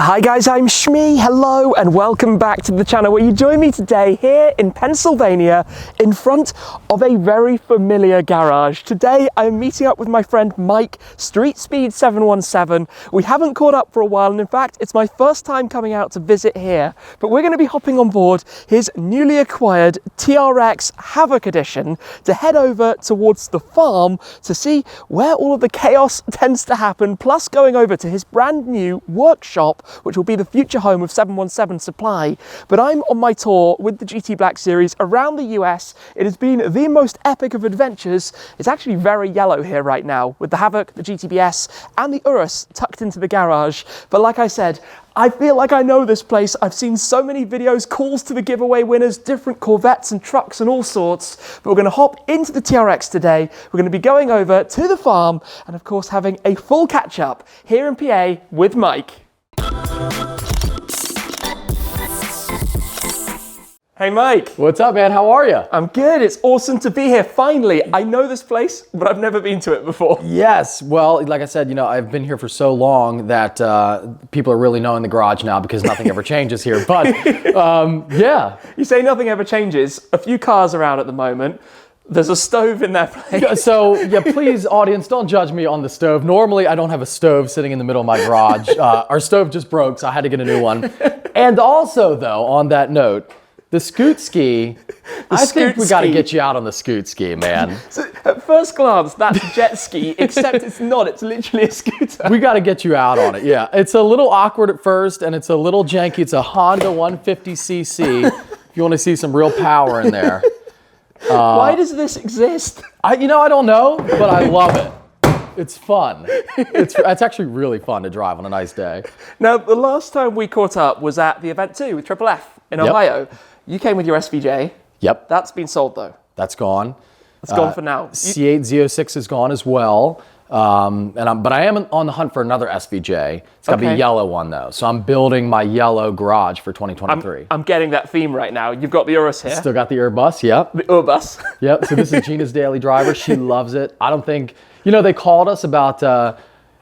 Hi guys, I'm Shmee, hello and welcome back to the channel where you join me today here in Pennsylvania in front of a very familiar garage. Today I'm meeting up with my friend Mike, STREETSPEED717. We haven't caught up for a while and in fact it's my first time coming out to visit here, but we're going to be hopping on board his newly acquired TRX Havoc Edition to head over towards the farm to see where all of the chaos tends to happen, plus going over to his brand new workshop which will be the future home of 717 Supply. But I'm on my tour with the GT Black series around the US. It has been the most epic of adventures. It's actually very yellow here right now with the Havoc, the GTBS and the Urus tucked into the garage. But like I said, I feel like I know this place. I've seen so many videos, calls to the giveaway winners, different Corvettes and trucks and all sorts. But we're going to hop into the TRX today. We're going to be going over to the farm and of course having a full catch up here in PA with Mike. Hey Mike. What's up, man? How are you? I'm good. It's awesome to be here finally. I know this place, but I've never been to it before. Yes. Well, like I said, you know, I've been here for so long that people are really knowing the garage now because nothing ever changes here. But yeah. You say nothing ever changes. A few cars around at the moment. There's a stove in that place. So, yeah, please, audience, don't judge me on the stove. Normally, I don't have a stove sitting in the middle of my garage. Our stove just broke, so I had to get a new one. And also, though, on that note, the Scootski, I think we got to get you out on the Scootski, man. So, at first glance, that's a jet ski, except it's not. It's literally a scooter. We got to get you out on it, yeah. It's a little awkward at first, and it's a little janky. It's a Honda 150cc, if you want to see some real power in there. Why does this exist? I don't know, but I love it. It's fun. It's actually really fun to drive on a nice day. Now, the last time we caught up was at the event 2 with Triple F in Ohio. You came with your SVJ. Yep. That's been sold though. That's gone. It's gone for now. C8 Z06 is gone as well. But I am on the hunt for another SVJ. It's got to be a yellow one though. So I'm building my yellow garage for 2023. I'm getting that theme right now. You've got the Urus here. Still got the Urbus, yep. The Urbus. Yep, so this is Gina's daily driver. She loves it. I don't think, they called us about,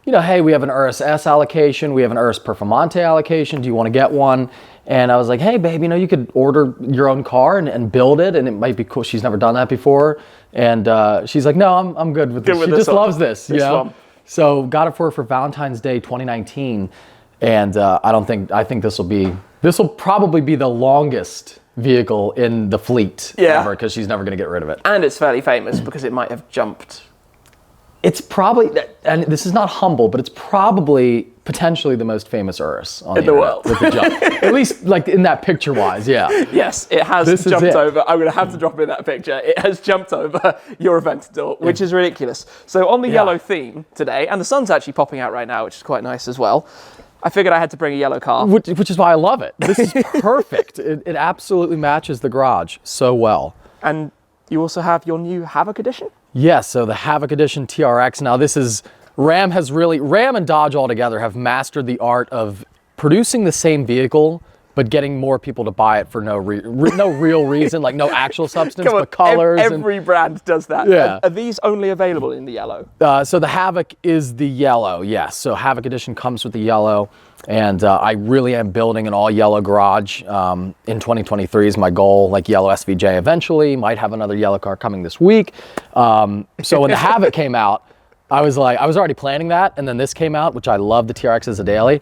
hey, we have an Urus S allocation. We have an Urus Performante allocation. Do you want to get one? And I was like, hey, babe, you could order your own car and build it, and it might be cool. She's never done that before. And she's like, no, I'm good with this. She just loves this, So got it for her for Valentine's Day 2019. And I think this will probably be the longest vehicle in the fleet ever, because she's never going to get rid of it. And it's fairly famous because it might have jumped. It's probably, and this is not humble, but it's probably potentially the most famous Urus on the world. With the jump. At least like in that picture-wise, yeah. Yes, it has jumped over. I'm going to have to drop in that picture. It has jumped over your Aventador, which is ridiculous. So on the yellow theme today, and the sun's actually popping out right now, which is quite nice as well. I figured I had to bring a yellow car. Which is why I love it. This is perfect. It absolutely matches the garage so well. And you also have your new Havoc Edition? Yes, so the Havoc Edition TRX. Now this is, Ram and Dodge altogether have mastered the art of producing the same vehicle, but getting more people to buy it for no real reason, like no actual substance, but colors. Every brand does that. Yeah. Are these only available in the yellow? So the Havoc is the yellow, yes. So Havoc Edition comes with the yellow, and I really am building an all yellow garage. In 2023 is my goal, like yellow SVJ eventually. Might have another yellow car coming this week. So when the Havoc came out, I was already planning that, and then this came out, which I love the TRX as a daily.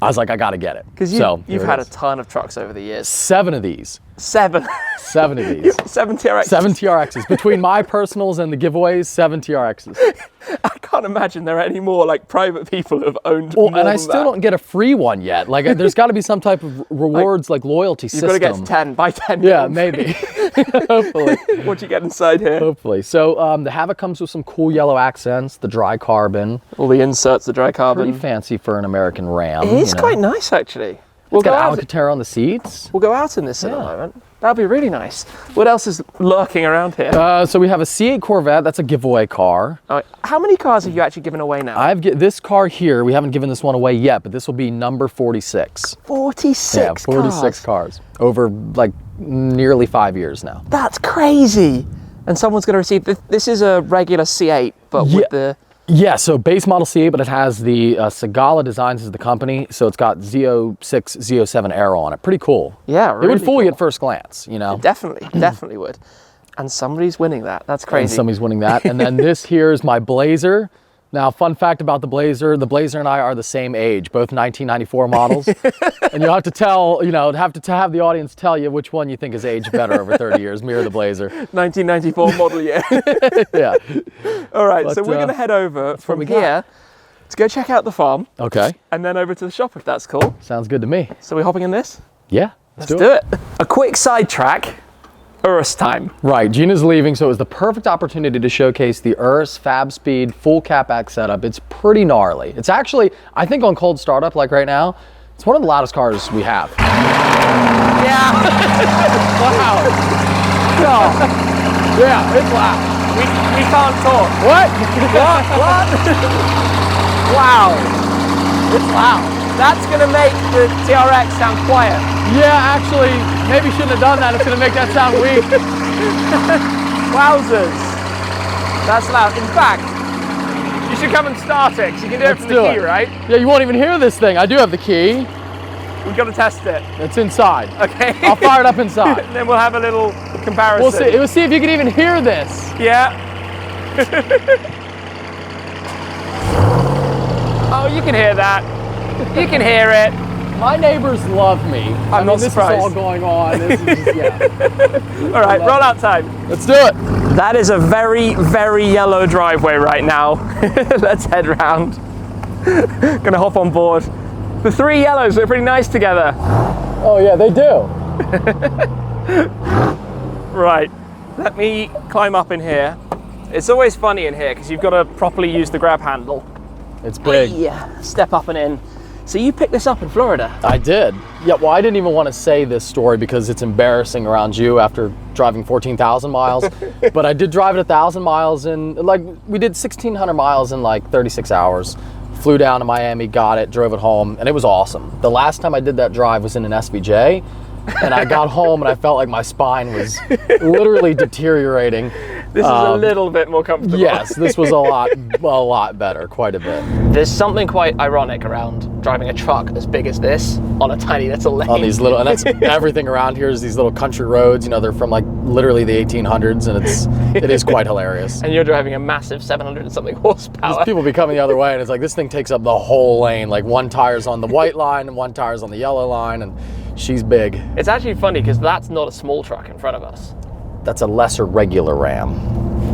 I was like, I gotta get it. Because you've had a ton of trucks over the years. 7 of these. 7. 7 of these. 7 TRXs. 7 TRXs. Between my personals and the giveaways, 7 TRXs. I can't imagine there are any more like private people who have owned more and I still don't get a free one yet. Like there's got to be some type of rewards, like loyalty system. You've got to get 10, buy 10. Yeah, maybe. Hopefully. What you get inside here? Hopefully. So the Havoc comes with some cool yellow accents, the dry carbon. All the inserts, the dry carbon. Pretty fancy for an American Ram. It is quite nice actually. It's got Alcantara on the seats. We'll go out in this in a moment. That'd be really nice. What else is lurking around here? So we have a C8 Corvette. That's a giveaway car. How many cars have you actually given away now? This car here, we haven't given this one away yet, but this will be number 46. 46 Yeah, 46 cars. Over like nearly 5 years now. That's crazy. And someone's going to receive, this is a regular C8, but with the Yeah, so base model C8, but it has the Segala Designs as the company, so it's got Z06, Z07 Aero on it. Pretty cool. Yeah, really it would fool cool. you at first glance, you know. Definitely would. And somebody's winning that. That's crazy. And somebody's winning that. And then this here is my Blazer. Now, fun fact about the Blazer and I are the same age, both 1994 models. And you'll have to tell, you know, have the audience tell you which one you think has aged better over 30 years, me or the Blazer. 1994 model year. Yeah. All right, so we're going to head over from here to go check out the farm. Okay. And then over to the shop, if that's cool. Sounds good to me. So we're hopping in this? Yeah. Let's do it. A quick sidetrack. Urus time. Right, Gina's leaving, so it was the perfect opportunity to showcase the Urus FabSpeed full CapX setup. It's pretty gnarly. It's actually, I think on cold startup like right now, it's one of the loudest cars we have. Yeah. Wow. No. Yeah, it's loud. We can't talk. What? What? Wow. It's loud. That's going to make the TRX sound quiet. Yeah, actually, maybe shouldn't have done that. It's going to make that sound weak. Wowzers. That's loud. In fact, you should come and start it, because you can do it from the key, right? Yeah, you won't even hear this thing. I do have the key. We've got to test it. It's inside. Okay. I'll fire it up inside. And then we'll have a little comparison. We'll see. We'll see if you can even hear this. Yeah. Oh, you can hear that. You can hear it. My neighbors love me. I'm not surprised. This is all going on. This is just, yeah. All right, roll out time. Let's do it. That is a very, very yellow driveway right now. Let's head round. Gonna hop on board. The three yellows look pretty nice together. Oh yeah, they do. Right, let me climb up in here. It's always funny in here because you've got to properly use the grab handle. It's big. Yeah, step up and in. So you picked this up in Florida? I did. Yeah, well, I didn't even want to say this story because it's embarrassing around you after driving 14,000 miles. But I did drive it 1,000 miles in, like, we did 1,600 miles in like 36 hours. Flew down to Miami, got it, drove it home, and it was awesome. The last time I did that drive was in an SVJ, and I got home and I felt like my spine was literally deteriorating. This is a little bit more comfortable. Yes, this was a lot better, quite a bit. There's something quite ironic around driving a truck as big as this on a tiny little lane. On these little, and that's everything around here is these little country roads. You know, they're from like literally the 1800s, and it is quite hilarious. And you're driving a massive 700 and something horsepower. There's people be coming the other way, and it's like this thing takes up the whole lane. Like one tire's on the white line and one tire's on the yellow line, and she's big. It's actually funny because that's not a small truck in front of us. That's a lesser regular Ram.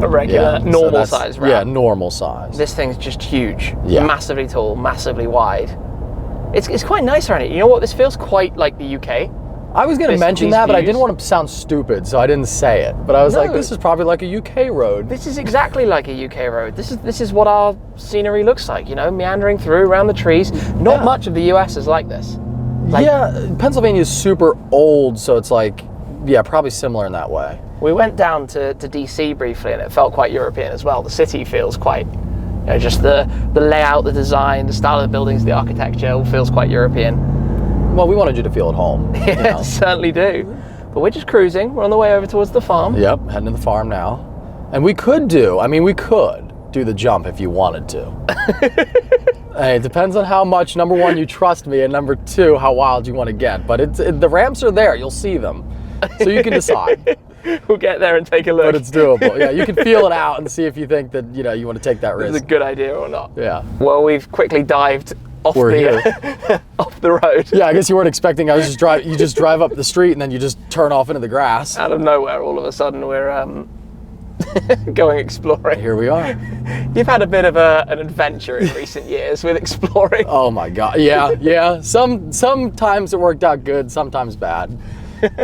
A regular, normal size Ram. Yeah, normal size. This thing's just huge. Yeah. Massively tall, massively wide. It's quite nice around it. You know what? This feels quite like the UK. I was going to mention that, but I didn't want to sound stupid, so I didn't say it. But I was like, this is probably like a UK road. This is exactly like a UK road. This is what our scenery looks like, you know, meandering through around the trees. Not much of the US is like this. Yeah, Pennsylvania is super old, so it's like, yeah, probably similar in that way. We went down to DC briefly, and it felt quite European as well. The city feels quite, you know, just the layout, the design, the style of the buildings, the architecture all feels quite European. Well, we wanted you to feel at home. Yeah, you know. Certainly do. But we're just cruising. We're on the way over towards the farm. Yep, heading to the farm now. And we could do the jump if you wanted to. Hey, it depends on how much, number one, you trust me, and number two, how wild you want to get. But the ramps are there. You'll see them. So you can decide. We'll get there and take a look. But it's doable. Yeah, you can feel it out and see if you think that, you know, you want to take that risk. It's a good idea or not. Yeah. Well, we've quickly dived off off the road. Yeah, I guess you weren't expecting. You just drive up the street and then you just turn off into the grass. Out of nowhere, all of a sudden, we're going exploring. Here we are. You've had a bit of an adventure in recent years with exploring. Oh my God. Yeah. Sometimes it worked out good, sometimes bad.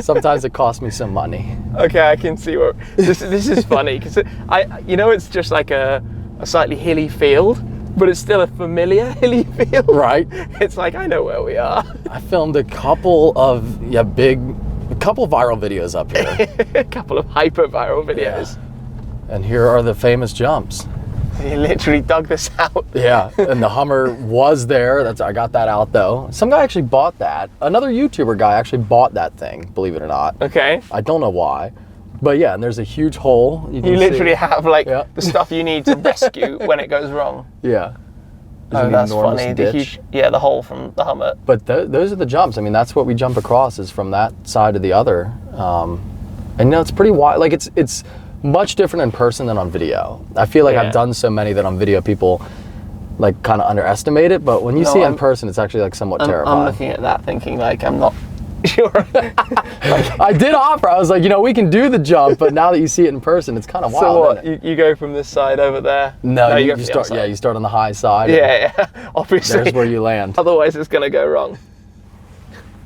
Sometimes it cost me some money. Okay, I can see what this is funny because it's just like a slightly hilly field, but it's still a familiar hilly field. Right. It's like I know where we are. I filmed a couple of viral videos up here. A couple of hyper viral videos. Yeah. And here are the famous jumps. You literally dug this out. Yeah, and the Hummer was there. I got that out though. Some guy actually bought that. Another YouTuber guy actually bought that thing, believe it or not. Okay. I don't know why, But yeah, and there's a huge hole. You literally have like the stuff you need to rescue when it goes wrong. Yeah. Oh, that's funny. The hole from the Hummer. But those are the jumps. I mean, that's what we jump across, is from that side to the other. And it's pretty wide. Like it's much different in person than on video. I feel like I've done so many that on video people like kind of underestimate it, but when you see it in person, it's actually like somewhat terrifying. I'm looking at that thinking like I'm not sure. I did offer. I was like, we can do the jump, but now that you see it in person, it's kind of wild. So what? You go from this side over there? No, you start. Yeah, you start on the high side. Yeah. Obviously. There's where you land. Otherwise, it's gonna go wrong.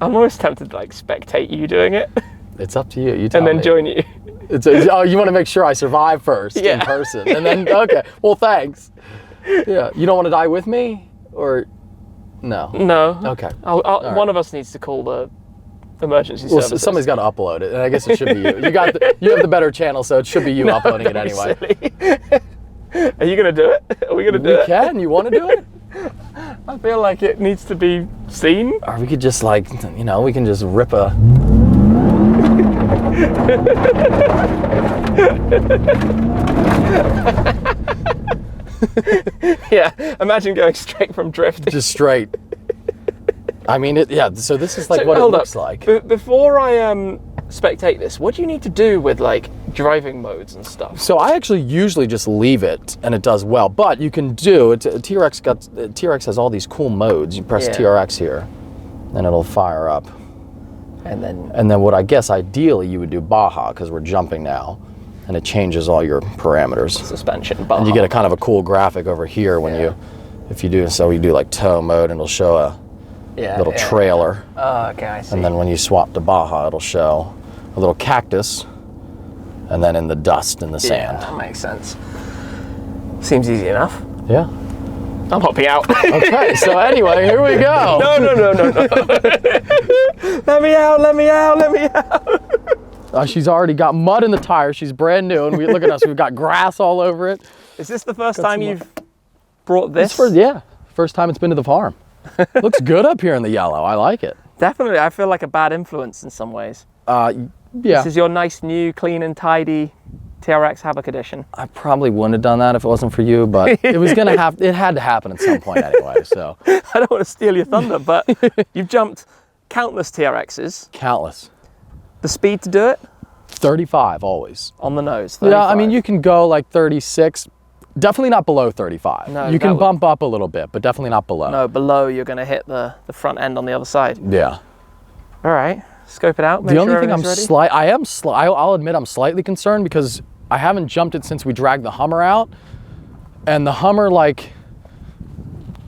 I'm always tempted to like spectate you doing it. It's up to you. You tell me. And then join you. You want to make sure I survive first in person, and then okay. Well, thanks. Yeah. You don't want to die with me, or no? No. Okay. One of us needs to call the emergency services. Somebody's got to upload it, and I guess it should be you. You have the better channel, so it should be you uploading it anyway. Are you gonna do it? Are we gonna do it? We can. You want to do it? I feel like it needs to be seen. Or we could just like, we can just rip a. Yeah, imagine going straight from drifting. Just straight. I mean, so this is like what it looks like. Before I spectate this, what do you need to do with like driving modes and stuff? So I actually usually just leave it and it does well, but you can do it. TRX has all these cool modes. You press TRX here and it'll fire up. And then what I guess ideally you would do Baja, because we're jumping now, and it changes all your parameters. Suspension, Baja. And you get a kind of a cool graphic over here when if you do like tow mode, and it'll show a little trailer. Oh, okay, I see. And then when you swap to Baja, it'll show a little cactus, and then in the dust and the sand. That makes sense. Seems easy enough. Yeah. I'm hopping out. Okay, so anyway, here we go. No. Let me out. She's already got mud in the tires. She's brand new, and look at us. We've got grass all over it. Is this the first time you've brought this? First time it's been to the farm. Looks good up here in the yellow. I like it. Definitely. I feel like a bad influence in some ways. Yeah. This is your nice, new, clean and tidy TRX Havoc Edition. I probably wouldn't have done that if it wasn't for you, but it was gonna it had to happen at some point anyway, so. I don't want to steal your thunder, but you've jumped countless TRXs. Countless. The speed to do it? 35 always. On the nose, 35. Yeah, I mean, you can go like 36, definitely not below 35. No, you can bump up a little bit, but definitely not below. No, below you're gonna hit the front end on the other side. Yeah. All right, scope it out. The only thing I'll admit I'm slightly concerned because I haven't jumped it since we dragged the Hummer out, and the Hummer like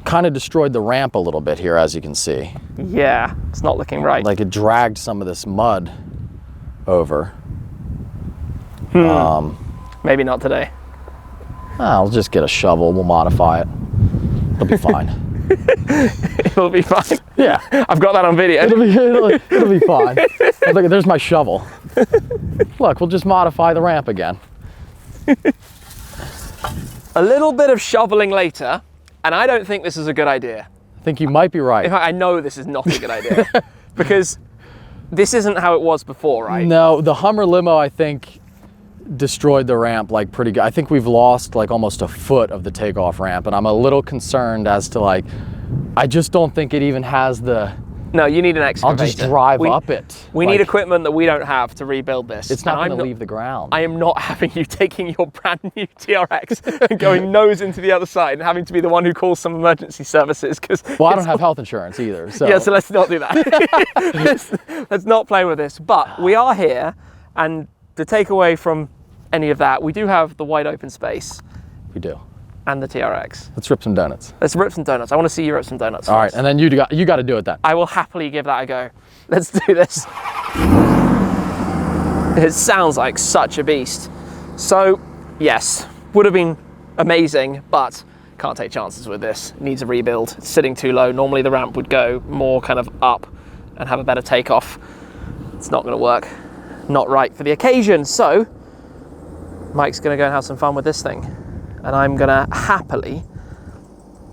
kind of destroyed the ramp a little bit here, as you can see. Yeah, it's not looking right. Like it dragged some of this mud over. Maybe not today. I'll just get a shovel, we'll modify it. It'll be fine. It'll be fine. Yeah. I've got that on video. It'll be fine. Look, there's my shovel. Look, we'll just modify the ramp again. A little bit of shoveling later, and I don't think this is a good idea. I think you might be right. In fact, I know this is not a good idea. Because this isn't how it was before, right? No, the Hummer limo, I think, destroyed the ramp like pretty good. I think we've lost like almost a foot of the takeoff ramp, and I'm a little concerned as to like, I just don't think it even has the... No, you need an excavator. I'll just drive up it. We need equipment that we don't have to rebuild this. It's not going to leave the ground. I am not having you taking your brand new TRX and going nose into the other side and having to be the one who calls some emergency services. Well, I don't have health insurance either. So. Yeah, so let's not do that. let's not play with this. But we are here, and to take away from any of that, we do have the wide open space. We do. And the TRX. Let's rip some donuts. Let's rip some donuts. I want to see you rip some donuts. All right, and then you got to do it then. I will happily give that a go. Let's do this. It sounds like such a beast. So, yes, would have been amazing, but can't take chances with this. It needs a rebuild. It's sitting too low. Normally the ramp would go more kind of up and have a better takeoff. It's not going to work. Not right for the occasion. So, Mike's going to go and have some fun with this thing. And I'm gonna happily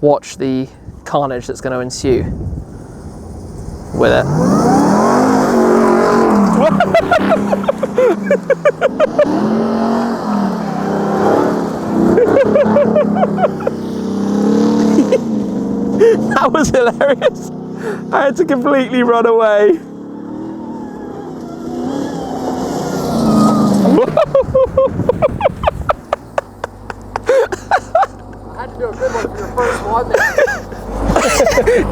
watch the carnage that's gonna ensue with it. Whoa! That was hilarious. I had to completely run away. I had to do a good one for your first one.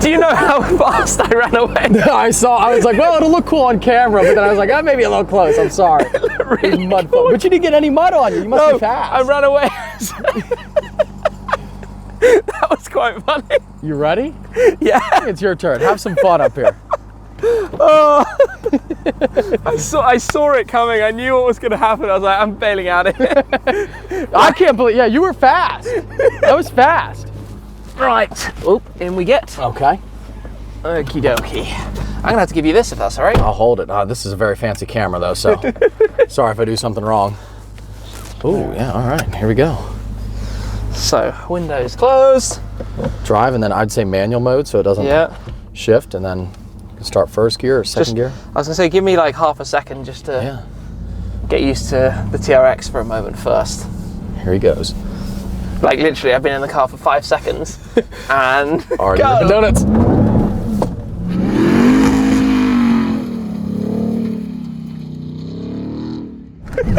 Do you know how fast I ran away? I was like, well, it'll look cool on camera, but then I was like, maybe a little close, I'm sorry. Really mud cool. But you didn't get any mud on you, you must be fast. I ran away. That was quite funny. You ready? Yeah. It's your turn, have some fun up here. Oh. I saw it coming. I knew what was going to happen. I was like, I'm bailing out of here. I can't believe, yeah, you were fast. That was fast. Right. Oh, in we get. Okay. Okie dokie. I'm going to have to give you this if that's all right. I'll hold it. This is a very fancy camera though, so sorry if I do something wrong. Oh, yeah, all right, here we go. So, windows closed. Drive, and then I'd say manual mode so it doesn't shift, and then start first gear or second gear. I was going to say, give me like half a second just to get used to the TRX for a moment first. Here he goes. Like literally, I've been in the car for 5 seconds and Already go. Donuts.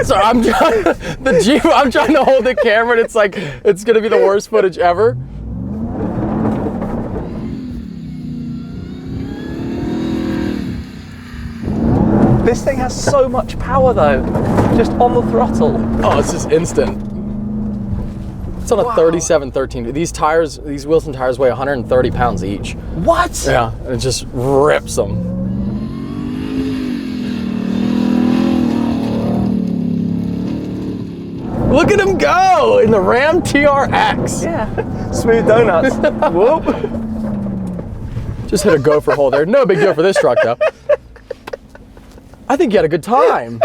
Sorry, I'm trying to hold the camera and it's like, it's gonna be the worst footage ever. This thing has so much power though, just on the throttle. Oh, it's just instant. It's on a 3713. These tires, these Wilson tires weigh 130 pounds each. What? Yeah, and it just rips them. Look at him go in the Ram TRX. Yeah, smooth donuts. Whoop. Just hit a gopher hole there. No big deal for this truck though. I think you had a good time.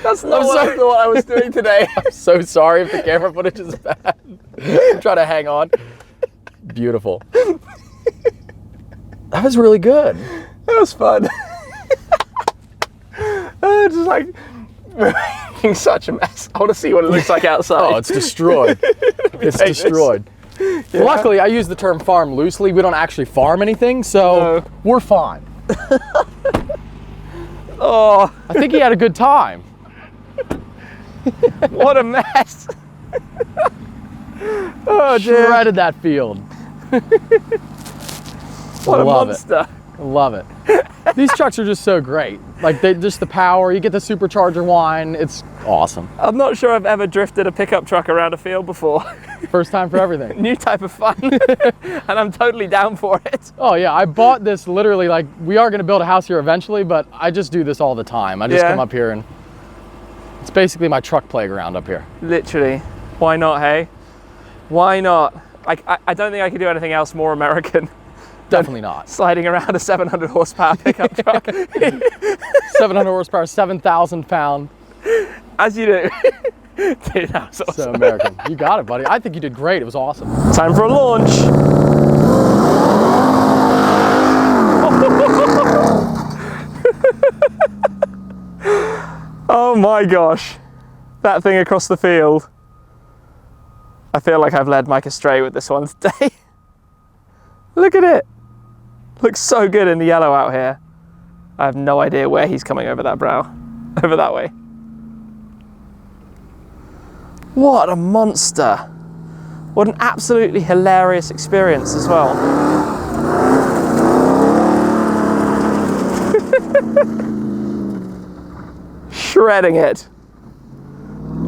That's not what I thought I was doing today. I'm so sorry if the camera footage is bad. I'm trying to hang on. Beautiful. That was really good. That was fun. Just like making such a mess. I want to see what it looks like outside. Oh, it's destroyed. It's destroyed. Yeah. Luckily, I use the term farm loosely. We don't actually farm anything, so we're fine. Oh, I think he had a good time. what a mess. Oh, dear. Shredded that field. What a monster. I love it. These trucks are just so great. Like, just the power, you get the supercharger whine, it's awesome. I'm not sure I've ever drifted a pickup truck around a field before. First time for everything. New type of fun, and I'm totally down for it. Oh yeah, I bought this literally, like, we are gonna build a house here eventually, but I just do this all the time. I just come up here and it's basically my truck playground up here. Literally. Why not, hey? Why not? I don't think I could do anything else more American. Definitely not. Sliding around a 700 horsepower pickup truck. 700 horsepower, 7,000 pound. As you do. Dude, that was awesome. So American. You got it, buddy. I think you did great. It was awesome. Time for a launch. Oh my gosh. That thing across the field. I feel like I've led Mike astray with this one today. Look at it. Looks so good in the yellow out here. I have no idea where he's coming over that brow. Over that way. What a monster. What an absolutely hilarious experience as well. Shredding it.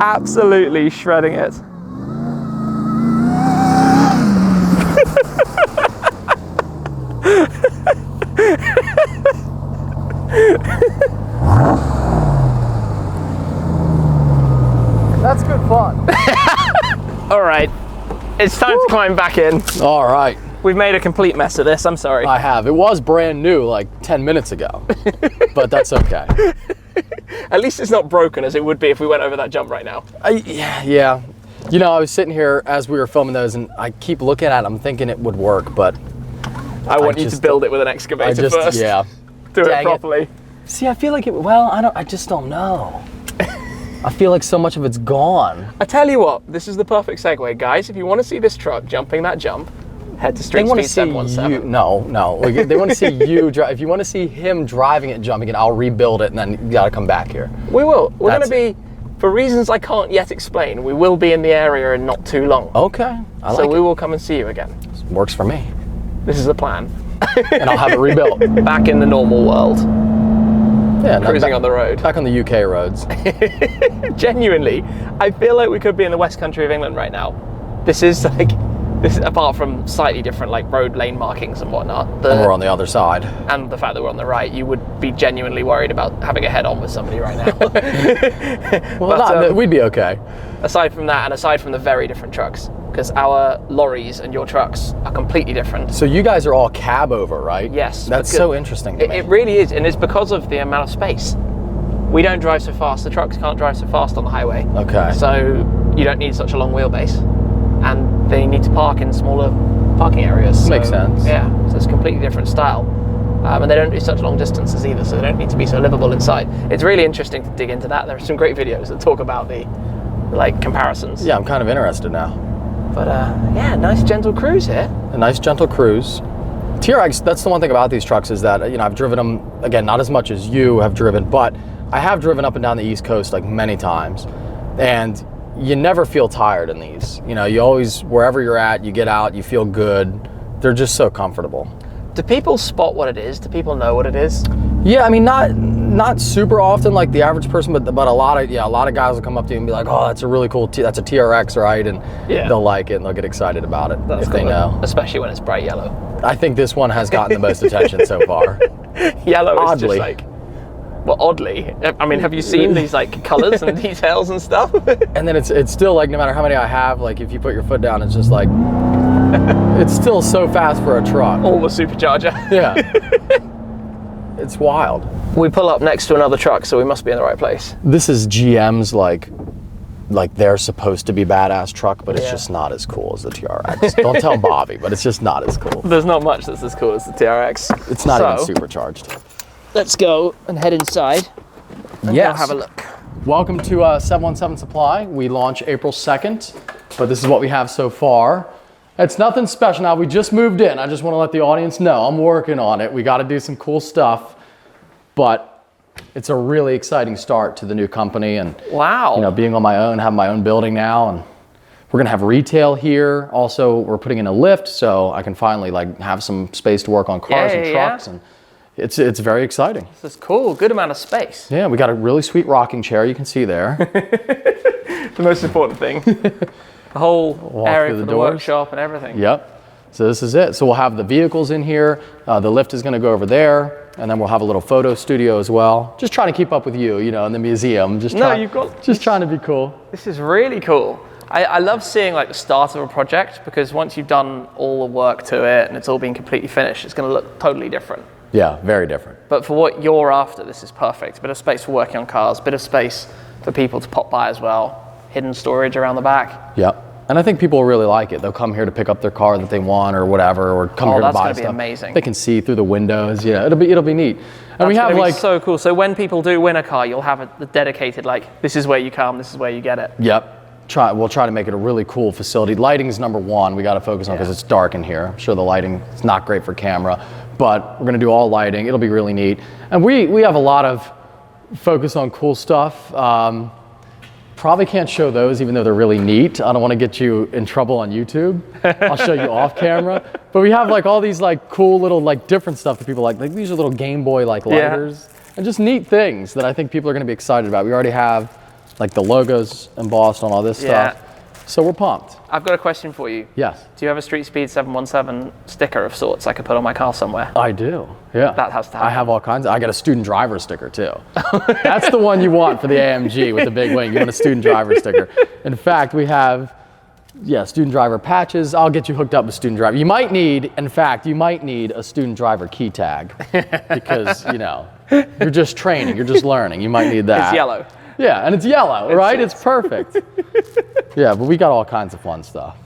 Absolutely shredding it. That's good fun. All right, it's time to climb back in. All right. We've made a complete mess of this, I'm sorry. I have. It was brand new like 10 minutes ago, but that's okay. At least it's not broken as it would be if we went over that jump right now. Yeah. You know, I was sitting here as we were filming those and I keep looking at them thinking it would work, but I want you to build it with an excavator first. Yeah. Do it properly. See, I feel like I just don't know. I feel like so much of it's gone. I tell you what, this is the perfect segue, guys. If you want to see this truck jumping that jump, head to STREETSPEED717. No. They want to see you drive. If you want to see him driving it and jumping it, I'll rebuild it, and then you got to come back here. We will. We're going to be, for reasons I can't yet explain, we will be in the area in not too long. Okay. So we will come and see you again. Works for me. This is the plan. And I'll have it rebuilt. Back in the normal world. Yeah, cruising on the road. Back on the UK roads. Genuinely, I feel like we could be in the West Country of England right now. This is apart from slightly different like road lane markings and whatnot. And we're on the other side. And the fact that we're on the right, you would be genuinely worried about having a head-on with somebody right now. Well, we'd be okay. Aside from that, and aside from the very different trucks, because our lorries and your trucks are completely different. So you guys are all cab over, right? Yes. That's so interesting to me. It really is, and it's because of the amount of space. We don't drive so fast, the trucks can't drive so fast on the highway. Okay. So you don't need such a long wheelbase. And they need to park in smaller parking areas. So, makes sense. Yeah, so it's a completely different style. And they don't do such long distances either, so they don't need to be so livable inside. It's really interesting to dig into that. There are some great videos that talk about the comparisons. Yeah, I'm kind of interested now. But yeah, nice gentle cruise here. A nice gentle cruise. TRX, that's the one thing about these trucks is that, I've driven them, again, not as much as you have driven, but I have driven up and down the East Coast like many times. And you never feel tired in these. You always, wherever you're at, you get out, you feel good. They're just so comfortable. Do people spot what it is? Do people know what it is? Yeah, I mean, not super often like the average person, but a lot of guys will come up to you and be like, oh, that's a really cool, that's a TRX, right? And they'll like it and they'll get excited about it if they know. Especially when it's bright yellow. I think this one has gotten the most attention so far. Yellow is just like, well, oddly. I mean, have you seen these like colors and details and stuff? And then it's still like, no matter how many I have, like if you put your foot down, it's just like, it's still so fast for a truck. All the supercharger. Yeah. It's wild. We pull up next to another truck, so we must be in the right place. This is GM's like they're supposed to be badass truck, but it's just not as cool as the TRX. Don't tell Bobby, but it's just not as cool. There's not much that's as cool as the TRX. It's not even supercharged. Let's go and head inside and go have a look. Welcome to 717 Supply. We launch April 2nd, but this is what we have so far. It's nothing special. Now, we just moved in. I just want to let the audience know I'm working on it. We got to do some cool stuff, but it's a really exciting start to the new company. And wow, being on my own, having my own building now, and we're gonna have retail here. Also, we're putting in a lift, so I can finally have some space to work on cars and trucks, and it's very exciting. This is cool. Good amount of space. Yeah, we got a really sweet rocking chair you can see there. The most important thing. The whole area for the workshop and everything. Yep. So this is it. So we'll have the vehicles in here. The lift is going to go over there, and then we'll have a little photo studio as well. Just trying to keep up with you, in the museum. Just trying to be cool. This is really cool. I love seeing the start of a project, because once you've done all the work to it and it's all been completely finished, it's going to look totally different. Yeah, very different. But for what you're after, this is perfect. A bit of space for working on cars, a bit of space for people to pop by as well. Hidden storage around the back. Yep. And I think people will really like it. They'll come here to pick up their car that they want or whatever, or come here to buy stuff. That's going to be amazing. They can see through the windows. It'll be neat. And we have so cool. So when people do win a car, you'll have the dedicated this is where you come, this is where you get it. Yep. We'll try to make it a really cool facility. Lighting's number one. We got to focus on because it's dark in here. I'm sure the lighting is not great for camera, but we're going to do all lighting. It'll be really neat. And we have a lot of focus on cool stuff. Probably can't show those, even though they're really neat. I don't want to get you in trouble on YouTube. I'll show you off camera. But we have all these cool little different stuff that people like. These are little Game Boy lighters and just neat things that I think people are going to be excited about. We already have the logos embossed on all this stuff. So we're pumped. I've got a question for you. Yes. Do you have a STREETSPEED717 sticker of sorts I could put on my car somewhere? I do, yeah. That has to happen. I have all kinds. I got a student driver sticker too. That's the one you want for the AMG with the big wing. You want a student driver sticker. In fact, we have, student driver patches. I'll get you hooked up with student driver. You might need a student driver key tag because, you're just training, you're just learning. You might need that. It's yellow. Yeah, and it's yellow, right? It's perfect. Yeah, but we got all kinds of fun stuff.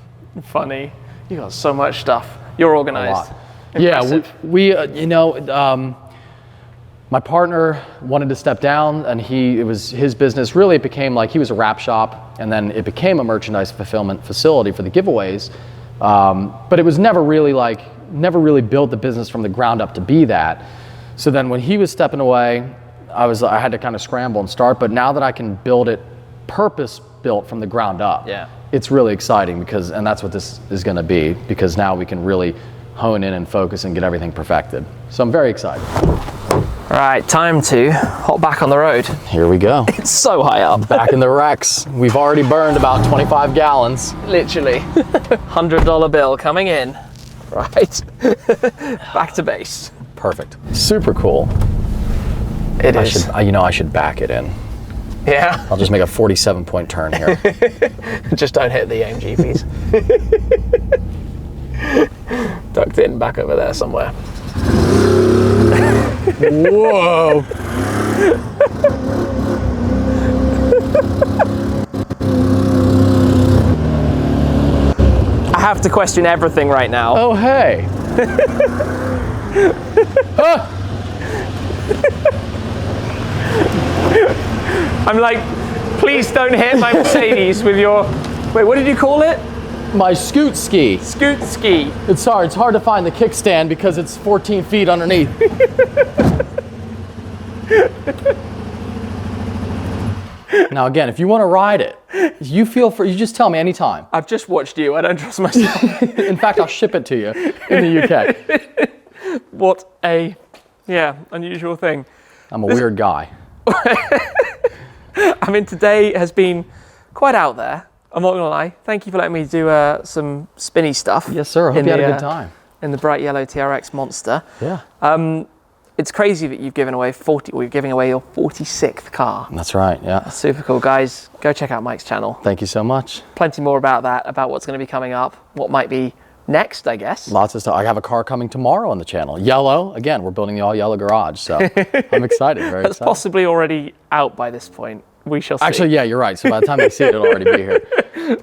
Funny. You got so much stuff. You're organized. Yeah, we my partner wanted to step down, and it was his business. Really, it became like he was a wrap shop, and then it became a merchandise fulfillment facility for the giveaways. But it was never really built the business from the ground up to be that. So then when he was stepping away, I had to kind of scramble and start. But now that I can build it purpose built from the ground up, yeah, it's really exciting and that's what this is going to be, because now we can really hone in and focus and get everything perfected. So I'm very excited. All right, time to hop back on the road. Here we go. It's so high up. Back in the Rex. We've already burned about 25 gallons. Literally. $100 bill coming in. Right. Back to base. Perfect. Super cool. It is. I should back it in. Yeah. I'll just make a 47-point turn here. Just don't hit the AMG piece. Tucked in back over there somewhere. Whoa. I have to question everything right now. Oh, hey. I'm like, please don't hit my Mercedes with your, wait, what did you call it? My Scootski. Scootski. It's hard to find the kickstand because it's 14 feet underneath. Now again, if you want to ride it, you just tell me anytime. I've just watched you, I don't trust myself. In fact, I'll ship it to you in the UK. What a, unusual thing. I'm a weird guy. I mean, today has been quite out there. I'm not gonna lie. Thank you for letting me do some spinny stuff. Yes, sir. I hope you had a good time. In the bright yellow TRX Monster. Yeah. It's crazy that you've given away you're giving away your 46th car. That's right, yeah. That's super cool, guys. Go check out Mike's channel. Thank you so much. Plenty more about that, about what's going to be coming up, what might be next, I guess. Lots of stuff. I have a car coming tomorrow on the channel. Yellow. Again, we're building the all yellow garage, so I'm excited, very That's excited. possibly already out by this point. We shall see. Actually, yeah, you're right. So by the time I see it, it'll already be here.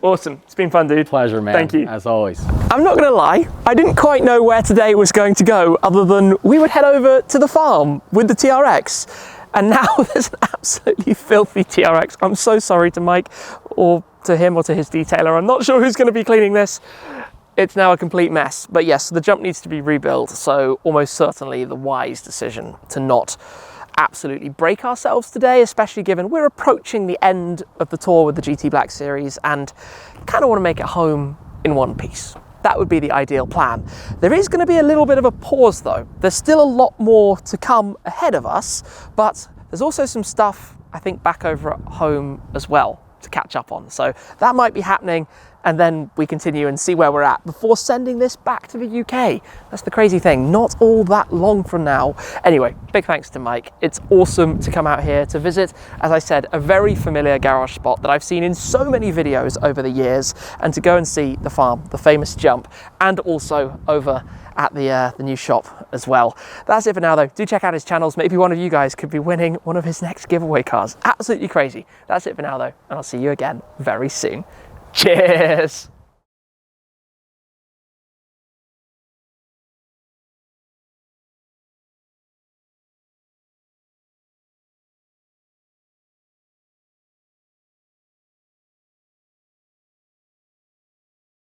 Awesome. It's been fun, dude. Pleasure, man. Thank you. As always. I'm not going to lie. I didn't quite know where today was going to go other than we would head over to the farm with the TRX. And now there's an absolutely filthy TRX. I'm so sorry to Mike or to him or to his detailer. I'm not sure who's going to be cleaning this. It's now a complete mess. But yes, the jump needs to be rebuilt. So almost certainly the wise decision to not absolutely break ourselves today, especially given we're approaching the end of the tour with the GT Black Series and kind of want to make it home in one piece. That would be the ideal plan. There is going to be a little bit of a pause though. There's still a lot more to come ahead of us, but there's also some stuff I think back over at home as well to catch up on. So that might be happening, and then we continue and see where we're at before sending this back to the UK. That's the crazy thing, not all that long from now. Anyway, big thanks to Mike. It's awesome to come out here to visit, as I said, a very familiar garage spot that I've seen in so many videos over the years, and to go and see the farm, the famous jump, and also over at the new shop as well. That's it for now though. Do check out his channels. Maybe one of you guys could be winning one of his next giveaway cars. Absolutely crazy. That's it for now though, and I'll see you again very soon. Cheers!